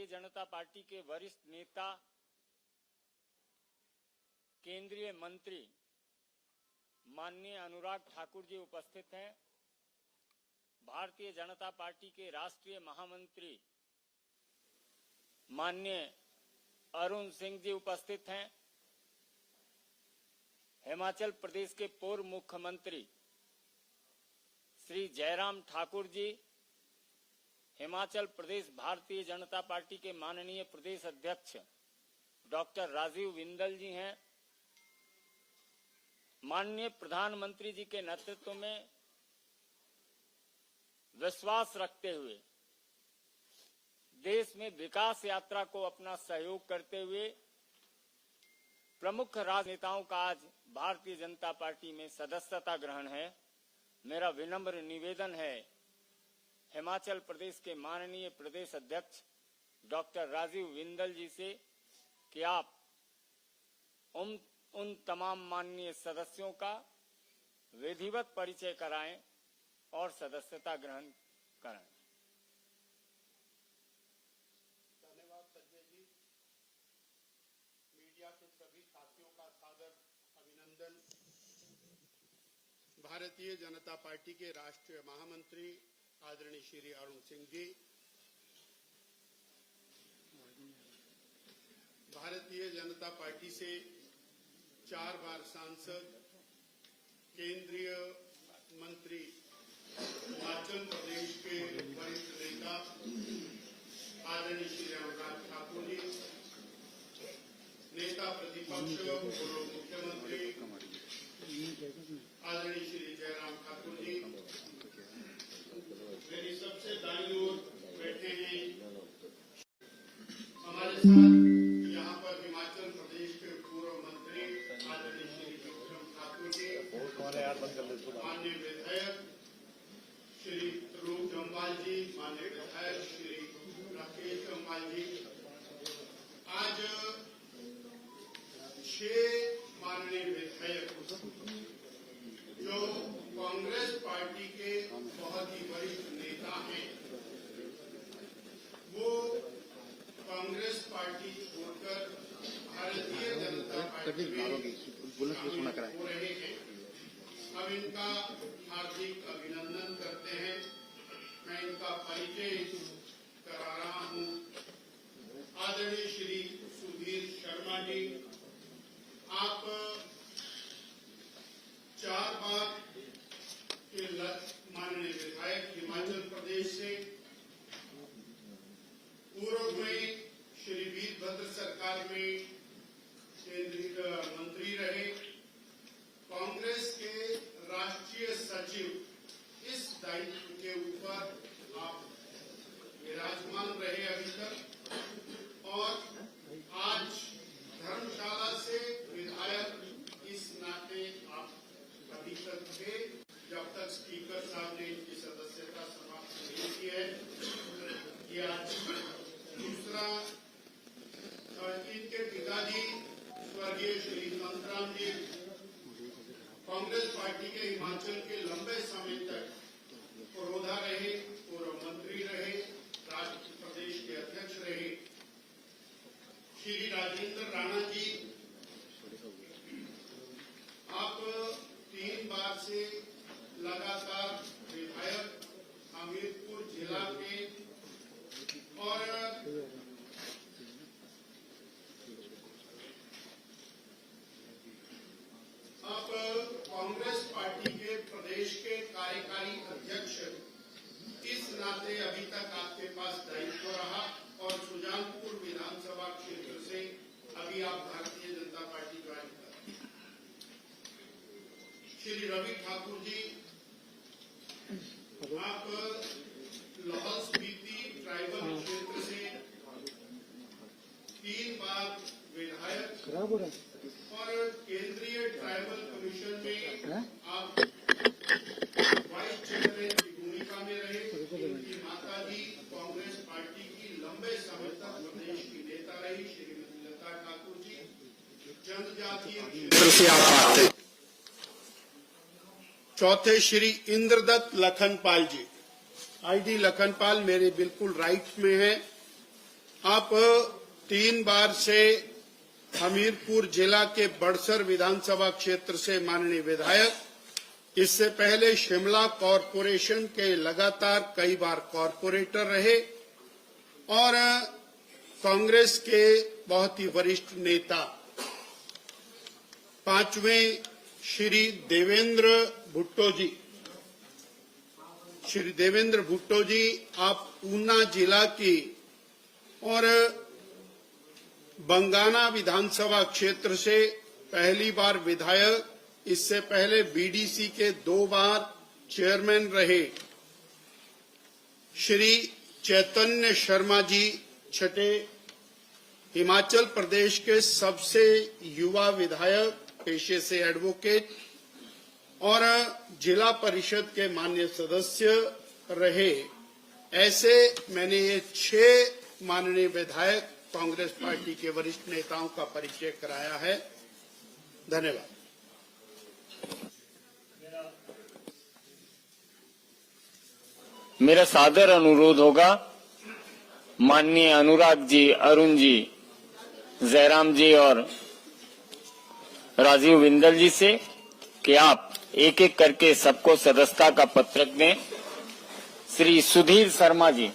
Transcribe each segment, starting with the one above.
Bharatiya Janata party के वरिष्ठ नेता, केंद्रीय मंत्री माननीय अनुराग ठाकुर जी उपस्थित हैं। भारतीय जनता पार्टी के राष्ट्रीय महामंत्री माननीय अरुण सिंह जी उपस्थित हैं। हिमाचल प्रदेश के पूर्व मुख्यमंत्री श्री जयराम ठाकुर जी, हिमाचल प्रदेश भारतीय जनता पार्टी के माननीय प्रदेश अध्यक्ष डॉक्टर राजीव बिंदल जी हैं। माननीय प्रधानमंत्री जी के नेतृत्व में विश्वास रखते हुए देश में विकास यात्रा को अपना सहयोग करते हुए प्रमुख राजनेताओं का आज भारतीय जनता पार्टी में सदस्यता ग्रहण है। मेरा विनम्र निवेदन है हिमाचल प्रदेश के माननीय प्रदेश अध्यक्ष डॉक्टर राजीव बिंदल जी से कि आप उन तमाम माननीय सदस्यों का विधिवत परिचय कराएं और सदस्यता ग्रहण कराएं। धन्यवाद संजय जी। मीडिया के सभी साथियों का सादर अभिनंदन। भारतीय जनता पार्टी के राष्ट्रीय महामंत्री आदरणीय श्री अरुण सिंह जी, भारतीय जनता पार्टी से 4 बार सांसद, केंद्रीय मंत्री, हिमाचल प्रदेश के वरिष्ठ नेता आदरणीय श्री अनुराग ठाकुर जी, नेता प्रतिपक्ष पूर्व मुख्यमंत्री आदरणीय श्री जयराम ठाकुर जी, मेरी सबसे दाईं ओर बैठे हैं हमारे साथ यहाँ पर हिमाचल प्रदेश के पूर्व मंत्री आदरणीय श्री विक्रम ठाकुर जी, माननीय विधायक श्री रूप जम्वाल जी, माननीय विधायक श्री राकेश जम्वाल जी। आज 6 माननीय विधायक जो कांग्रेस पार्टी के बहुत ही वरिष्ठ नेता हैं, वो कांग्रेस पार्टी छोड़कर भारतीय जनता पार्टी में शामिल हो रहे हैं। हम इनका हार्दिक अभिनंदन करते हैं। मैं इनका परिचय करा रहा हूं। आदरणीय श्री सुधीर शर्मा जी, आप 4 बार के माननीय विधायक हिमाचल प्रदेश से, पूर्व में श्री वीरभद्र सरकार में केंद्रीय मंत्री रहे, कांग्रेस के राष्ट्रीय सचिव, इस दायित्व के ऊपर आप विराजमान रहे अभी तक, और आज धर्मशाला से विधायक इस नाते आप अभी तक थे जब तक स्पीकर साहब ने इनकी सदस्यता समाप्त नहीं की है। ये आज दूसरा, इनके पिताजी स्वर्गीय श्री संतराम जी कांग्रेस पार्टी के हिमाचल के लंबे समय तक पुरोधा रहे, पूर्व मंत्री रहे, राज्य प्रदेश के अध्यक्ष रहे। श्री राजेंद्र राणा जी, आप 3 बार से लगातार विधायक हमीरपुर जिला के, और आप कांग्रेस पार्टी के प्रदेश के कार्यकारी अध्यक्ष, इस नाते अभी तक आपके पास दायित्व रहा, और सुजानपुर विधानसभा क्षेत्र से अभी आप भारतीय जनता पार्टी ज्वाइन कर। श्री रवि ठाकुर जी, आप लाहौल स्पीति ट्राइबल क्षेत्र से 3 बार विधायक, और केंद्रीय ट्राइबल कमीशन में आप वाइस चेयरमैन की भूमिका में रहे। उनकी माता जी कांग्रेस पार्टी की लंबे समय तक प्रदेश की नेता रही, श्रीमती लता ठाकुर जी, जनजातीय क्षेत्र से आप आते। चौथे श्री इंद्रदत्त लखनपाल जी, आईडी लखनपाल मेरे बिल्कुल राइट में है। आप 3 बार से हमीरपुर जिला के बड़सर विधानसभा क्षेत्र से माननीय विधायक, इससे पहले शिमला कॉरपोरेशन के लगातार कई बार कॉरपोरेटर रहे और कांग्रेस के बहुत ही वरिष्ठ नेता। 5वें श्री देवेंद्र भुट्टो जी। श्री देवेंद्र भुट्टो जी, आप ऊना जिला की और बंगाना विधानसभा क्षेत्र से पहली बार विधायक, इससे पहले बीडीसी के 2 बार चेयरमैन रहे। श्री चैतन्य शर्मा जी, छठे, हिमाचल प्रदेश के सबसे युवा विधायक, पेशे से एडवोकेट और जिला परिषद के माननीय सदस्य रहे। ऐसे मैंने ये 6 माननीय विधायक कांग्रेस पार्टी के वरिष्ठ नेताओं का परिचय कराया है। धन्यवाद। मेरा सादर अनुरोध होगा माननीय अनुराग जी, अरुण जी, जयराम जी और राजीव बिंदल जी से कि आप एक एक करके सबको सदस्यता का पत्रक दें। श्री सुधीर शर्मा जी।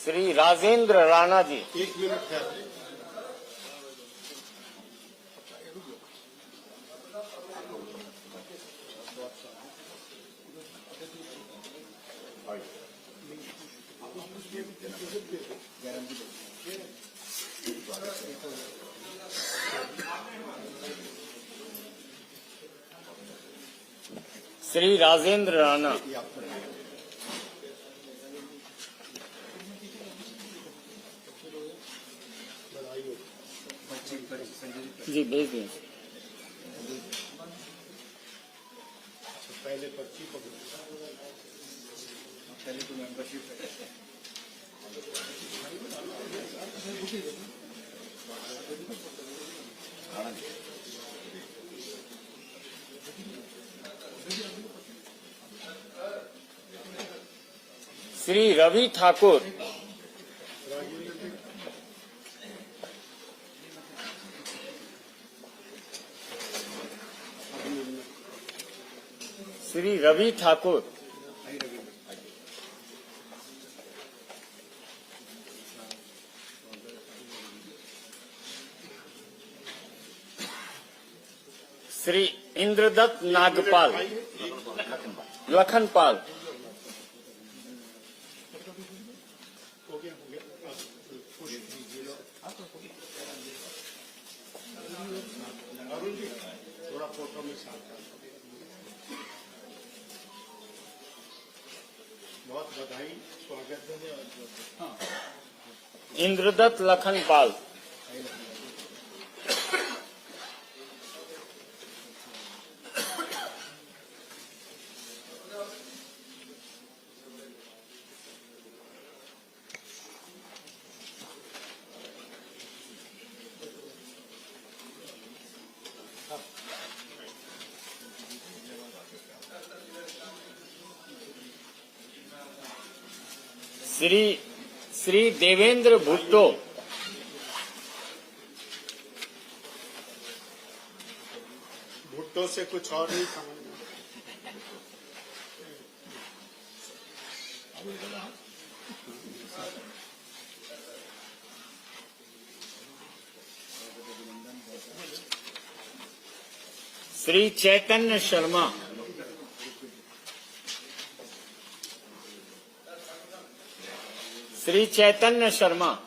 श्री राजेंद्र राणा जी। 1 मिनट ठहर। श्री राजेंद्र राणा। जी भेज दें। पहले पर्ची पकड़ो। पहले तो मेंबरशिप श्री रवि ठाकुर। श्री रवि ठाकुर। श्री इंद्रदत्त नागपाल। लखनपाल। अरुण जी, थोड़ा फोटो में साथ। बहुत बधाई, स्वागत है। इंद्रदत्त लखनपाल। श्री देवेंद्र भुट्टो। भुट्टो से कुछ और नहीं समझना। श्री चैतन्य शर्मा। श्री चैतन्य शर्मा।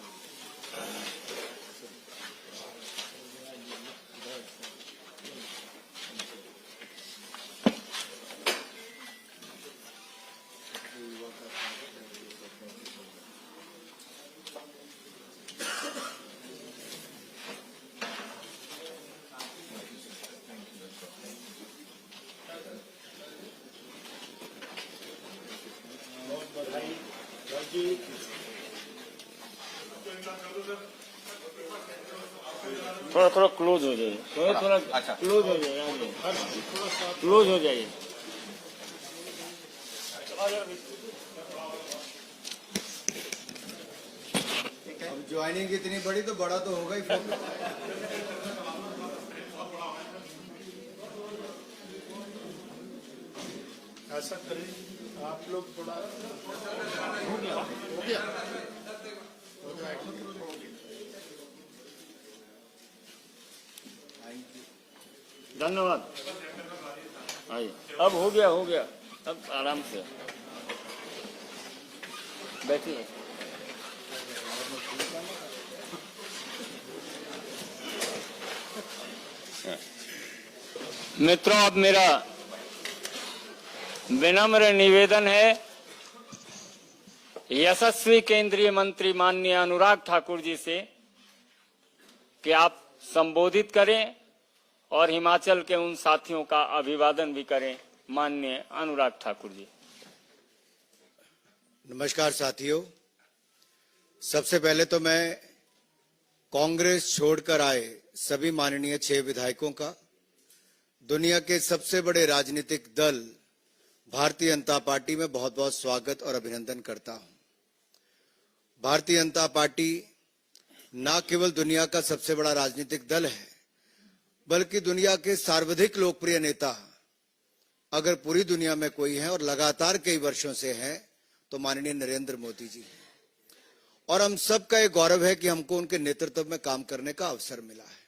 थोड़ा थोड़ा क्लोज हो जाइए, थोड़ा थोड़ा अच्छा। क्लोज हो जाइए, क्लोज हो जाइए। अब ज्वाइनिंग इतनी बड़ी तो बड़ा तो होगा ही फोटो। ऐसा करें आप लोग थोड़ा हो गया धन्यवाद। आइए, अब हो गया, अब आराम से बैठिए। मित्रों, अब मेरा विनम्र निवेदन है, यशस्वी केंद्रीय मंत्री माननीय अनुराग ठाकुर जी से कि आप संबोधित करें और हिमाचल के उन साथियों का अभिवादन भी करें। माननीय अनुराग ठाकुर जी। नमस्कार साथियों, सबसे पहले तो मैं कांग्रेस छोड़कर आए सभी माननीय 6 विधायकों का दुनिया के सबसे बड़े राजनीतिक दल भारतीय जनता पार्टी में बहुत बहुत स्वागत और अभिनंदन करता हूं। भारतीय जनता पार्टी न केवल दुनिया का सबसे बड़ा राजनीतिक दल है, बल्कि दुनिया के सर्वाधिक लोकप्रिय नेता अगर पूरी दुनिया में कोई है और लगातार कई वर्षों से है तो माननीय नरेंद्र मोदी जी हैं। और हम सबका ये गौरव है कि हमको उनके नेतृत्व में काम करने का अवसर मिला है।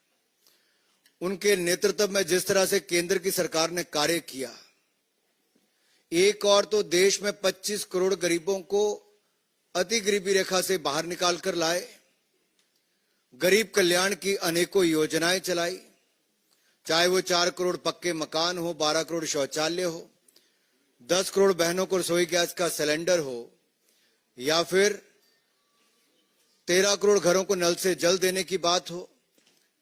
उनके नेतृत्व में जिस तरह से केंद्र की सरकार ने कार्य किया, एक और तो देश में 25 करोड़ गरीबों को अति गरीबी रेखा से बाहर निकाल कर लाए, गरीब कल्याण की अनेकों योजनाएं चलाई, चाहे वो 4 करोड़ पक्के मकान हो, 12 करोड़ शौचालय हो, 10 करोड़ बहनों को रसोई गैस का सिलेंडर हो, या फिर 13 करोड़ घरों को नल से जल देने की बात हो,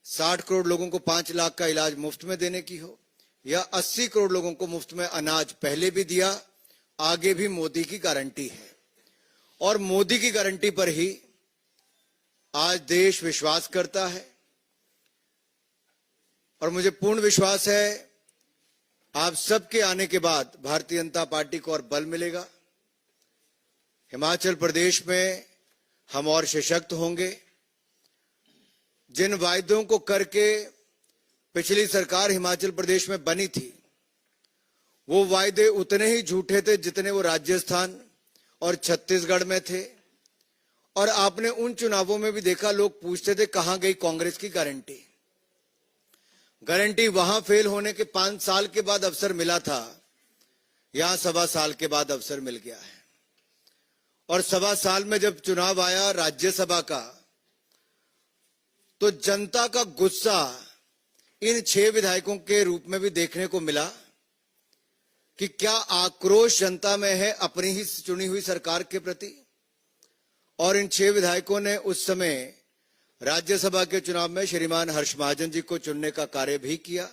60 करोड़ लोगों को 5 लाख का इलाज मुफ्त में देने की हो, या 80 करोड़ लोगों को मुफ्त में अनाज पहले भी दिया, आगे भी मोदी की गारंटी है। और मोदी की गारंटी पर ही आज देश विश्वास करता है और मुझे पूर्ण विश्वास है आप सबके आने के बाद भारतीय जनता पार्टी को और बल मिलेगा। हिमाचल प्रदेश में हम और सशक्त होंगे। जिन वायदों को करके पिछली सरकार हिमाचल प्रदेश में बनी थी, वो वायदे उतने ही झूठे थे जितने वो राजस्थान और छत्तीसगढ़ में थे। और आपने उन चुनावों में भी देखा, लोग पूछते थे कहां गई कांग्रेस की गारंटी। गारंटी वहां फेल होने के 5 साल के बाद अवसर मिला था, यहां 1.25 साल के बाद अवसर मिल गया है। और 1.25 साल में जब चुनाव आया राज्यसभा का, तो जनता का गुस्सा इन 6 विधायकों के रूप में भी देखने को मिला कि क्या आक्रोश जनता में है अपनी ही चुनी हुई सरकार के प्रति। और इन 6 विधायकों ने उस समय राज्यसभा के चुनाव में श्रीमान हर्ष महाजन जी को चुनने का कार्य भी किया।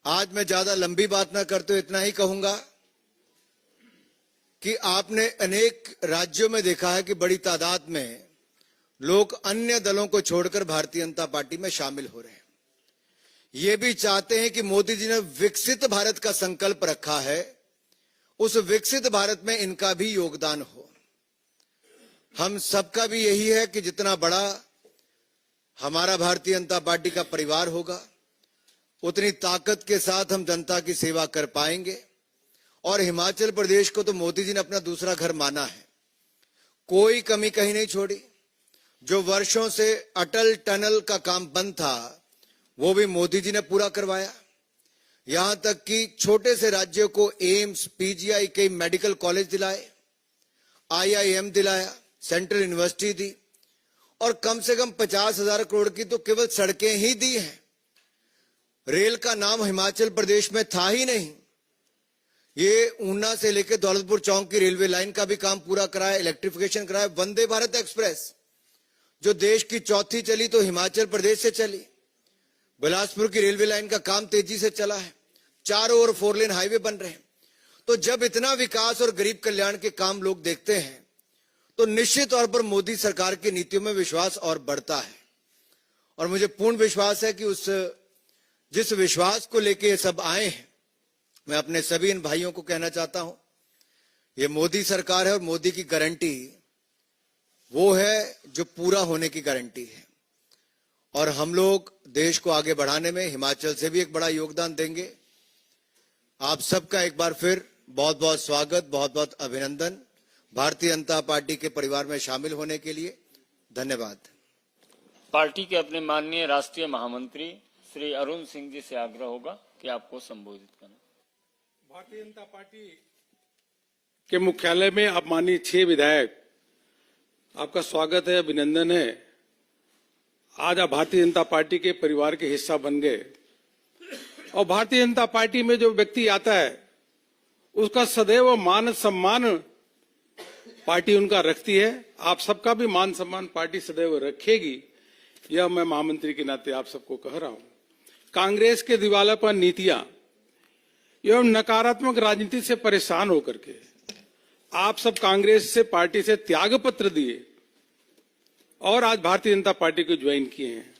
आज मैं ज्यादा लंबी बात ना करते इतना ही कहूंगा कि आपने अनेक राज्यों में देखा है कि बड़ी तादाद में लोग अन्य दलों को छोड़कर भारतीय जनता पार्टी में शामिल हो रहे हैं। ये भी चाहते हैं कि मोदी जी ने विकसित भारत का संकल्प रखा है, उस विकसित भारत में इनका भी योगदान हो। हम सबका भी यही है कि जितना बड़ा हमारा भारतीय जनता पार्टी का परिवार होगा, उतनी ताकत के साथ हम जनता की सेवा कर पाएंगे। और हिमाचल प्रदेश को तो मोदी जी ने अपना दूसरा घर माना है, कोई कमी कहीं नहीं छोड़ी। जो वर्षों से अटल टनल का काम बंद था, वो भी मोदी जी ने पूरा करवाया। यहां तक कि छोटे से राज्यों को एम्स, पीजीआई, कई मेडिकल कॉलेज दिलाए, आईआईएम दिलाया, सेंट्रल यूनिवर्सिटी दी, और कम से कम 50,000 करोड़ की तो केवल सड़कें ही दी हैं। रेल का नाम हिमाचल प्रदेश में था ही नहीं। ये ऊना से लेकर दौलतपुर चौक की रेलवे लाइन का भी काम पूरा कराया, इलेक्ट्रिफिकेशन कराया। वंदे भारत एक्सप्रेस जो देश की चौथी चली तो हिमाचल प्रदेश से चली। बिलासपुर की रेलवे लाइन का काम तेजी से चला है, चारों ओर 4 लेन हाईवे बन रहे हैं। तो जब इतना विकास और गरीब कल्याण के काम लोग देखते हैं, तो निश्चित तौर पर मोदी सरकार की नीतियों में विश्वास और बढ़ता है। और मुझे पूर्ण विश्वास है कि जिस विश्वास को लेके ये सब आए हैं, मैं अपने सभी इन भाइयों को कहना चाहता हूं, ये मोदी सरकार है और मोदी की गारंटी वो है जो पूरा होने की गारंटी है। और हम लोग देश को आगे बढ़ाने में हिमाचल से भी एक बड़ा योगदान देंगे। आप सबका एक बार फिर बहुत बहुत स्वागत, बहुत बहुत अभिनंदन भारतीय जनता पार्टी के परिवार में शामिल होने के लिए। धन्यवाद। पार्टी के अपने माननीय राष्ट्रीय महामंत्री श्री अरुण सिंह जी से आग्रह होगा कि आपको संबोधित करना। भारतीय जनता पार्टी के मुख्यालय में आप माननीय 6 विधायक, आपका स्वागत है, अभिनंदन है। आज आप भारतीय जनता पार्टी के परिवार के हिस्सा बन गए और भारतीय जनता पार्टी में जो व्यक्ति आता है उसका सदैव मान सम्मान पार्टी उनका रखती है। आप सबका भी मान सम्मान पार्टी सदैव रखेगी, यह मैं महामंत्री के नाते आप सबको कह रहा हूं। कांग्रेस के दिवालापन नीतियां एवं नकारात्मक राजनीति से परेशान होकर के आप सब कांग्रेस से पार्टी से त्याग पत्र दिए और आज भारतीय जनता पार्टी को ज्वाइन किए हैं।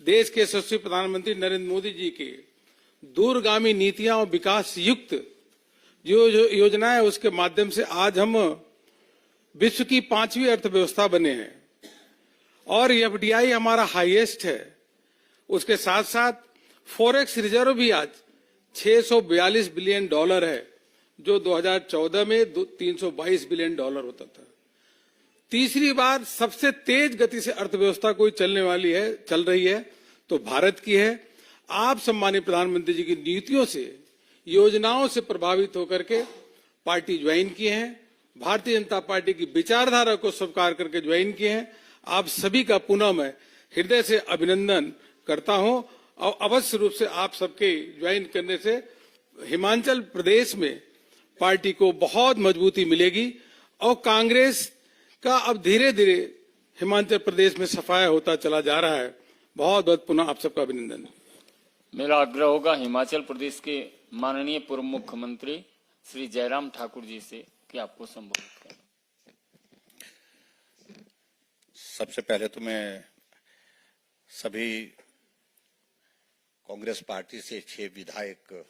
देश के यशस्वी प्रधानमंत्री नरेंद्र मोदी जी के दूरगामी नीतियां और विकास युक्त जो योजनाएं, उसके माध्यम से आज हम विश्व की 5वीं अर्थव्यवस्था बने हैं और एफडीआई हमारा हाईएस्ट है। उसके साथ साथ फॉरेक्स रिजर्व भी आज $642 बिलियन है, जो 2014 में $322 बिलियन होता था। तीसरी बार सबसे तेज गति से अर्थव्यवस्था कोई चल रही है तो भारत की है। आप सम्मानित प्रधानमंत्री जी की नीतियों से, योजनाओं से प्रभावित होकर के पार्टी ज्वाइन किए हैं, भारतीय जनता पार्टी की विचारधारा को स्वीकार करके ज्वाइन किए हैं। आप सभी का पुनः मैं हृदय से अभिनंदन करता हूं और अवश्य रूप से आप सबके ज्वाइन करने से हिमाचल प्रदेश में पार्टी को बहुत मजबूती मिलेगी और कांग्रेस का अब धीरे धीरे हिमाचल प्रदेश में सफाया होता चला जा रहा है। बहुत बहुत पुनः आप सबका अभिनंदन। मेरा आग्रह होगा हिमाचल प्रदेश के माननीय पूर्व मुख्यमंत्री श्री जयराम ठाकुर जी से कि आपको संबोधित करें। सबसे पहले तो मैं सभी कांग्रेस पार्टी से 6 विधायक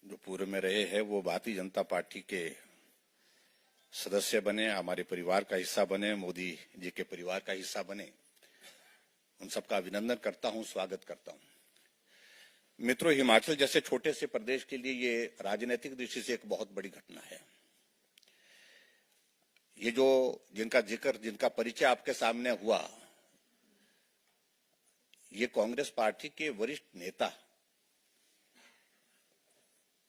जो पूर्व में रहे हैं वो भारतीय जनता पार्टी के सदस्य बने, हमारे परिवार का हिस्सा बने, मोदी जी के परिवार का हिस्सा बने, उन सबका अभिनंदन करता हूं, स्वागत करता हूं। मित्रों, हिमाचल जैसे छोटे से प्रदेश के लिए ये राजनीतिक दृष्टि से एक बहुत बड़ी घटना है। ये जो जिनका परिचय आपके सामने हुआ, ये कांग्रेस पार्टी के वरिष्ठ नेता,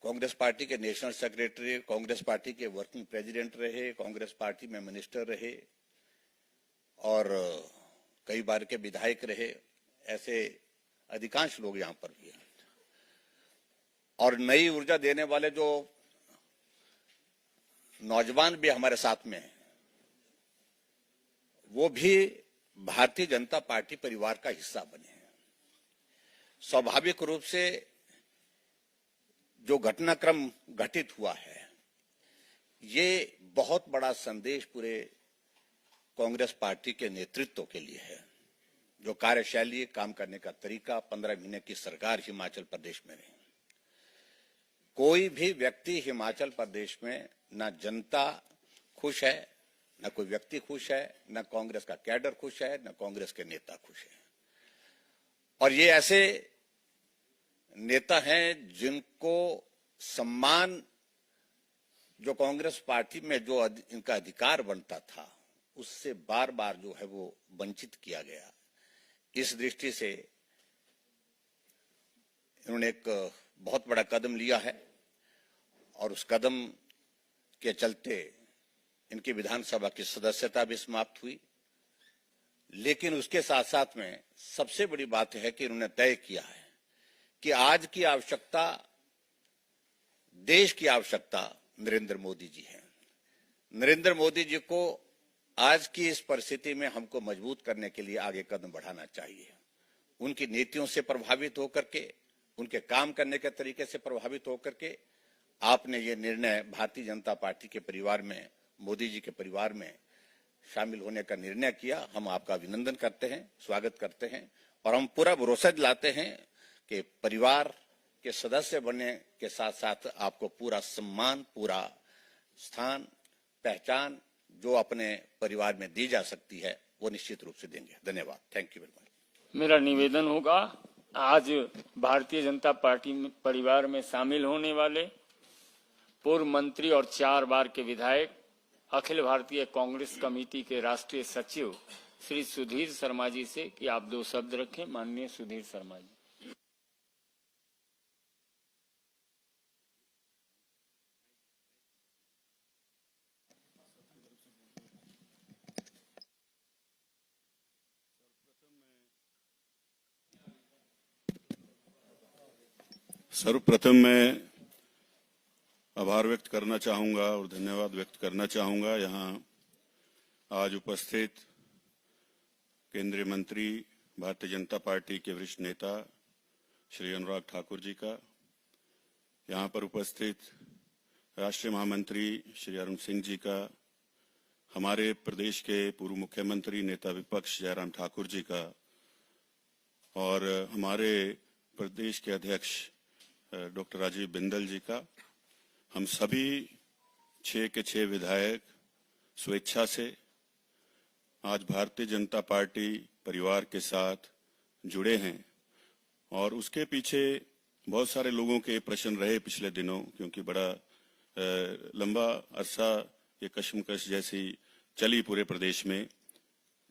कांग्रेस पार्टी के नेशनल सेक्रेटरी, कांग्रेस पार्टी के वर्किंग प्रेसिडेंट रहे, कांग्रेस पार्टी में मिनिस्टर रहे और कई बार के विधायक रहे। ऐसे अधिकांश लोग यहां पर भी हैं और नई ऊर्जा देने वाले जो नौजवान भी हमारे साथ में हैं, वो भी भारतीय जनता पार्टी परिवार का हिस्सा बने हैं। स्वाभाविक रूप से जो घटनाक्रम घटित हुआ है, ये बहुत बड़ा संदेश पूरे कांग्रेस पार्टी के नेतृत्व के लिए है। जो कार्यशैली, काम करने का तरीका, 15 महीने की सरकार हिमाचल प्रदेश में रही। कोई भी व्यक्ति हिमाचल प्रदेश में, ना जनता खुश है, न कोई व्यक्ति खुश है, न कांग्रेस का कैडर खुश है, न कांग्रेस के नेता खुश है। और ये ऐसे नेता हैं जिनको सम्मान जो कांग्रेस पार्टी में जो इनका अधिकार बनता था, उससे बार बार जो है वो वंचित किया गया। इस दृष्टि से इन्होंने एक बहुत बड़ा कदम लिया है और उस कदम के चलते इनकी विधानसभा की सदस्यता भी समाप्त हुई। लेकिन उसके साथ साथ में सबसे बड़ी बात है कि इन्होंने तय किया है कि आज की आवश्यकता, देश की आवश्यकता नरेंद्र मोदी जी है। नरेंद्र मोदी जी को आज की इस परिस्थिति में हमको मजबूत करने के लिए आगे कदम बढ़ाना चाहिए। उनकी नीतियों से प्रभावित होकर के, उनके काम करने के तरीके से प्रभावित होकर के आपने ये निर्णय भारतीय जनता पार्टी के परिवार में मोदी जी के परिवार में शामिल होने का निर्णय किया। हम आपका अभिनंदन करते हैं, स्वागत करते हैं और हम पूरा भरोसा दिलाते हैं कि परिवार के सदस्य बनने के साथ साथ आपको पूरा सम्मान, पूरा स्थान, पहचान जो अपने परिवार में दी जा सकती है वो निश्चित रूप से देंगे। धन्यवाद। Thank you very much. मेरा निवेदन होगा, आज भारतीय जनता पार्टी परिवार में शामिल होने वाले पूर्व मंत्री और 4 बार के विधायक अखिल भारतीय कांग्रेस कमेटी के राष्ट्रीय सचिव श्री सुधीर शर्मा जी से कि आप 2 शब्द रखें। माननीय सुधीर शर्मा जी। सर्वप्रथम मैं आभार व्यक्त करना चाहूंगा और धन्यवाद व्यक्त करना चाहूंगा यहाँ आज उपस्थित केंद्रीय मंत्री भारतीय जनता पार्टी के वरिष्ठ नेता श्री अनुराग ठाकुर जी का, यहाँ पर उपस्थित राष्ट्रीय महामंत्री श्री अरुण सिंह जी का, हमारे प्रदेश के पूर्व मुख्यमंत्री नेता विपक्ष जयराम ठाकुर जी का और हमारे प्रदेश के अध्यक्ष डॉक्टर राजीव बिंदल जी का। हम सभी 6 के 6 विधायक स्वेच्छा से आज भारतीय जनता पार्टी परिवार के साथ जुड़े हैं और उसके पीछे बहुत सारे लोगों के प्रश्न रहे पिछले दिनों, क्योंकि बड़ा लंबा अरसा ये कशमकश जैसी चली पूरे प्रदेश में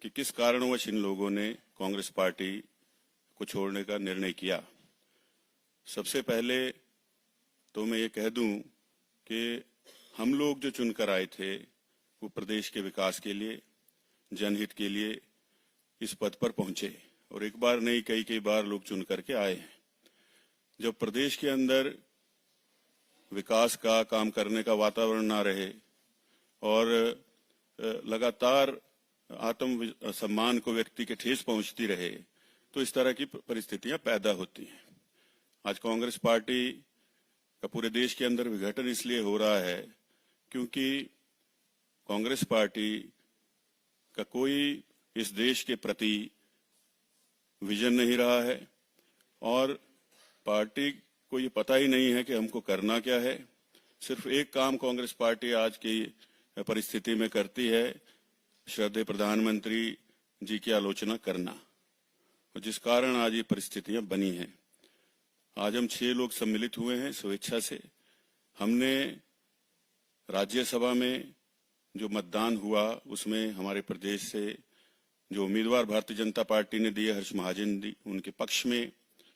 कि किस कारणवश इन लोगों ने कांग्रेस पार्टी को छोड़ने का निर्णय किया। सबसे पहले तो मैं ये कह दूं कि हम लोग जो चुनकर आए थे वो प्रदेश के विकास के लिए, जनहित के लिए इस पद पर पहुंचे और एक बार नहीं कई बार लोग चुन करके आए हैं। जब प्रदेश के अंदर विकास का काम करने का वातावरण ना रहे और लगातार आत्म सम्मान को व्यक्ति के ठेस पहुंचती रहे तो इस तरह की परिस्थितियां पैदा होती हैं। आज कांग्रेस पार्टी का पूरे देश के अंदर विघटन इसलिए हो रहा है क्योंकि कांग्रेस पार्टी का कोई इस देश के प्रति विजन नहीं रहा है और पार्टी को ये पता ही नहीं है कि हमको करना क्या है। सिर्फ एक काम कांग्रेस पार्टी आज की परिस्थिति में करती है, श्रद्धेय प्रधानमंत्री जी की आलोचना करना, जिस कारण आज ये परिस्थितियां बनी हैं। आज हम 6 लोग सम्मिलित हुए हैं स्वेच्छा से। हमने राज्यसभा में जो मतदान हुआ उसमें हमारे प्रदेश से जो उम्मीदवार भारतीय जनता पार्टी ने दिए हर्ष महाजन जी, उनके पक्ष में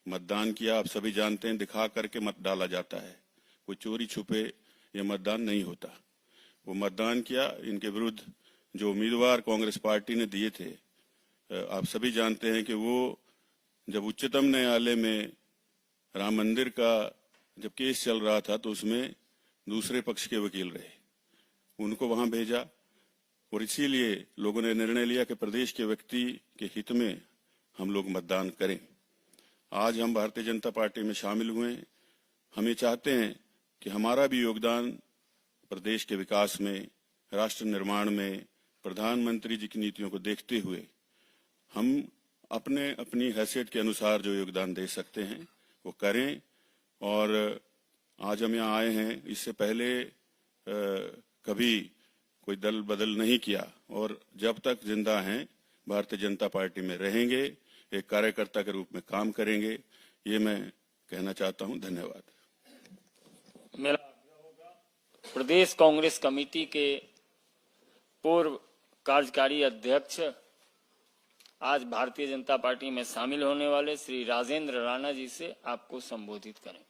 मतदान किया। आप सभी जानते हैं दिखा करके मत डाला जाता है, कोई चोरी छुपे ये मतदान नहीं होता। वो मतदान किया। इनके विरुद्ध जो उम्मीदवार कांग्रेस पार्टी ने दिए थे, आप सभी जानते हैं कि वो जब उच्चतम न्यायालय में राम मंदिर का जब केस चल रहा था तो उसमें दूसरे पक्ष के वकील रहे, उनको वहां भेजा और इसीलिए लोगों ने निर्णय लिया कि प्रदेश के व्यक्ति के हित में हम लोग मतदान करें। आज हम भारतीय जनता पार्टी में शामिल हुए। हम ये चाहते हैं कि हमारा भी योगदान प्रदेश के विकास में, राष्ट्र निर्माण में, प्रधानमंत्री जी की नीतियों को देखते हुए हम अपनी हैसियत के अनुसार जो योगदान दे सकते हैं वो करें। और आज हम यहाँ आए हैं, इससे पहले कभी कोई दल बदल नहीं किया और जब तक जिंदा हैं भारतीय जनता पार्टी में रहेंगे, एक कार्यकर्ता के रूप में काम करेंगे, ये मैं कहना चाहता हूं। धन्यवाद। मेरा प्रदेश कांग्रेस कमेटी के पूर्व कार्यकारी अध्यक्ष आज भारतीय जनता पार्टी में शामिल होने वाले श्री राजेंद्र राणा जी से आपको संबोधित करें।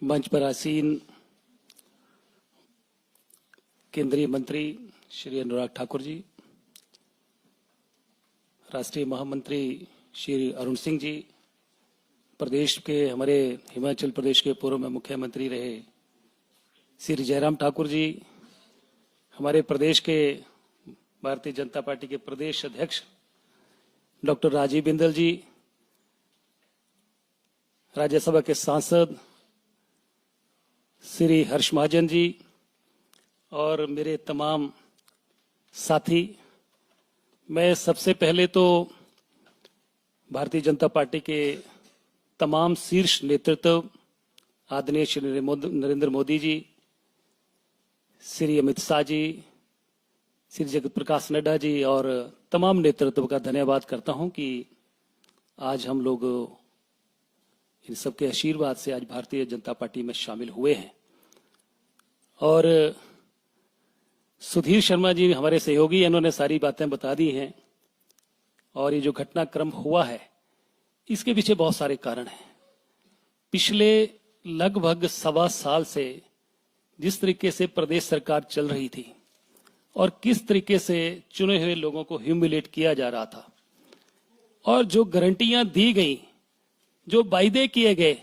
मंच पर आसीन केंद्रीय मंत्री श्री अनुराग ठाकुर जी, राष्ट्रीय महामंत्री श्री अरुण सिंह जी, प्रदेश के हमारे हिमाचल प्रदेश के पूर्व में मुख्यमंत्री रहे श्री जयराम ठाकुर जी, हमारे प्रदेश के भारतीय जनता पार्टी के प्रदेश अध्यक्ष डॉक्टर राजीव बिंदल जी, राज्यसभा के सांसद श्री हर्ष महाजन जी और मेरे तमाम साथी, मैं सबसे पहले तो भारतीय जनता पार्टी के तमाम शीर्ष नेतृत्व आदरणीय श्री नरेंद्र मोदी जी, श्री अमित शाह जी, श्री जगत प्रकाश नड्डा जी और तमाम नेतृत्व का धन्यवाद करता हूं कि आज हम लोग इन सबके आशीर्वाद से आज भारतीय जनता पार्टी में शामिल हुए हैं। और सुधीर शर्मा जी हमारे सहयोगी, इन्होंने सारी बातें बता दी हैं। और ये जो घटनाक्रम हुआ है इसके पीछे बहुत सारे कारण हैं। पिछले लगभग 1.25 साल से जिस तरीके से प्रदेश सरकार चल रही थी और किस तरीके से चुने हुए लोगों को ह्यूमिलेट किया जा रहा था और जो गारंटियां दी गई, जो वायदे किए गए,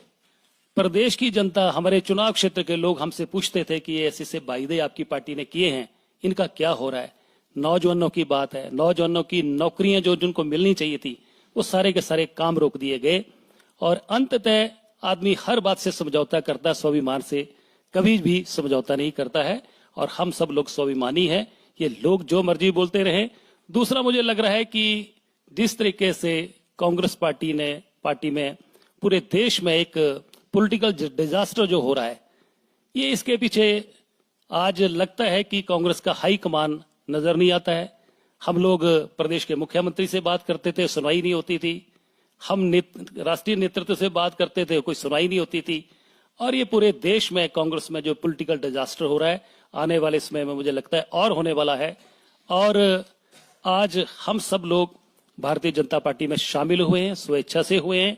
प्रदेश की जनता, हमारे चुनाव क्षेत्र के लोग हमसे पूछते थे कि ये ऐसे वायदे आपकी पार्टी ने किए हैं, इनका क्या हो रहा है। नौजवानों की बात है, नौजवानों की नौकरियां जो जिनको मिलनी चाहिए थी वो सारे के सारे काम रोक दिए गए। और अंततः आदमी हर बात से समझौता करता है, स्वाभिमान से कभी भी समझौता नहीं करता है। और हम सब लोग स्वाभिमानी हैं, ये लोग जो मर्जी बोलते रहे। दूसरा, मुझे लग रहा है कि जिस तरीके से कांग्रेस पार्टी में पूरे देश में एक पॉलिटिकल डिजास्टर जो हो रहा है, ये इसके पीछे आज लगता है कि कांग्रेस का हाई कमान नजर नहीं आता है। हम लोग प्रदेश के मुख्यमंत्री से बात करते थे, सुनवाई नहीं होती थी। हम राष्ट्रीय नेतृत्व से बात करते थे, कोई सुनवाई नहीं होती थी। और ये पूरे देश में कांग्रेस में जो पॉलिटिकल डिजास्टर हो रहा है, आने वाले समय में मुझे लगता है और होने वाला है। और आज हम सब लोग भारतीय जनता पार्टी में शामिल हुए हैं, स्वेच्छा से हुए हैं।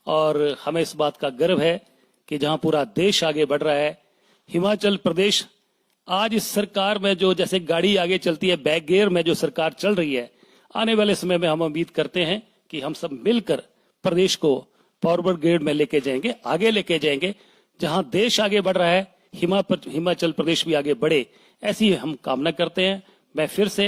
और हमें इस बात का गर्व है कि जहां पूरा देश आगे बढ़ रहा है, हिमाचल प्रदेश आज इस सरकार में जो जैसे गाड़ी आगे चलती है, बैक गियर में जो सरकार चल रही है, आने वाले समय में हम उम्मीद करते हैं कि हम सब मिलकर प्रदेश को फॉरवर्ड गियर में लेके जाएंगे, आगे लेके जाएंगे। जहां देश आगे बढ़ रहा है, हिमाचल प्रदेश भी आगे बढ़े, ऐसी हम कामना करते हैं। मैं फिर से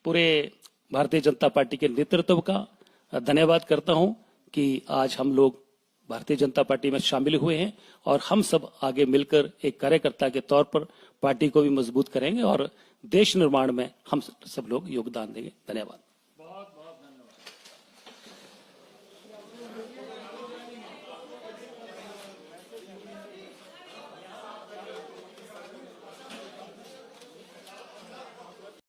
पूरे भारतीय जनता पार्टी के नेतृत्व का धन्यवाद करता हूं कि आज हम लोग भारतीय जनता पार्टी में शामिल हुए हैं और हम सब आगे मिलकर एक कार्यकर्ता के तौर पर पार्टी को भी मजबूत करेंगे और देश निर्माण में हम सब लोग योगदान देंगे। धन्यवाद।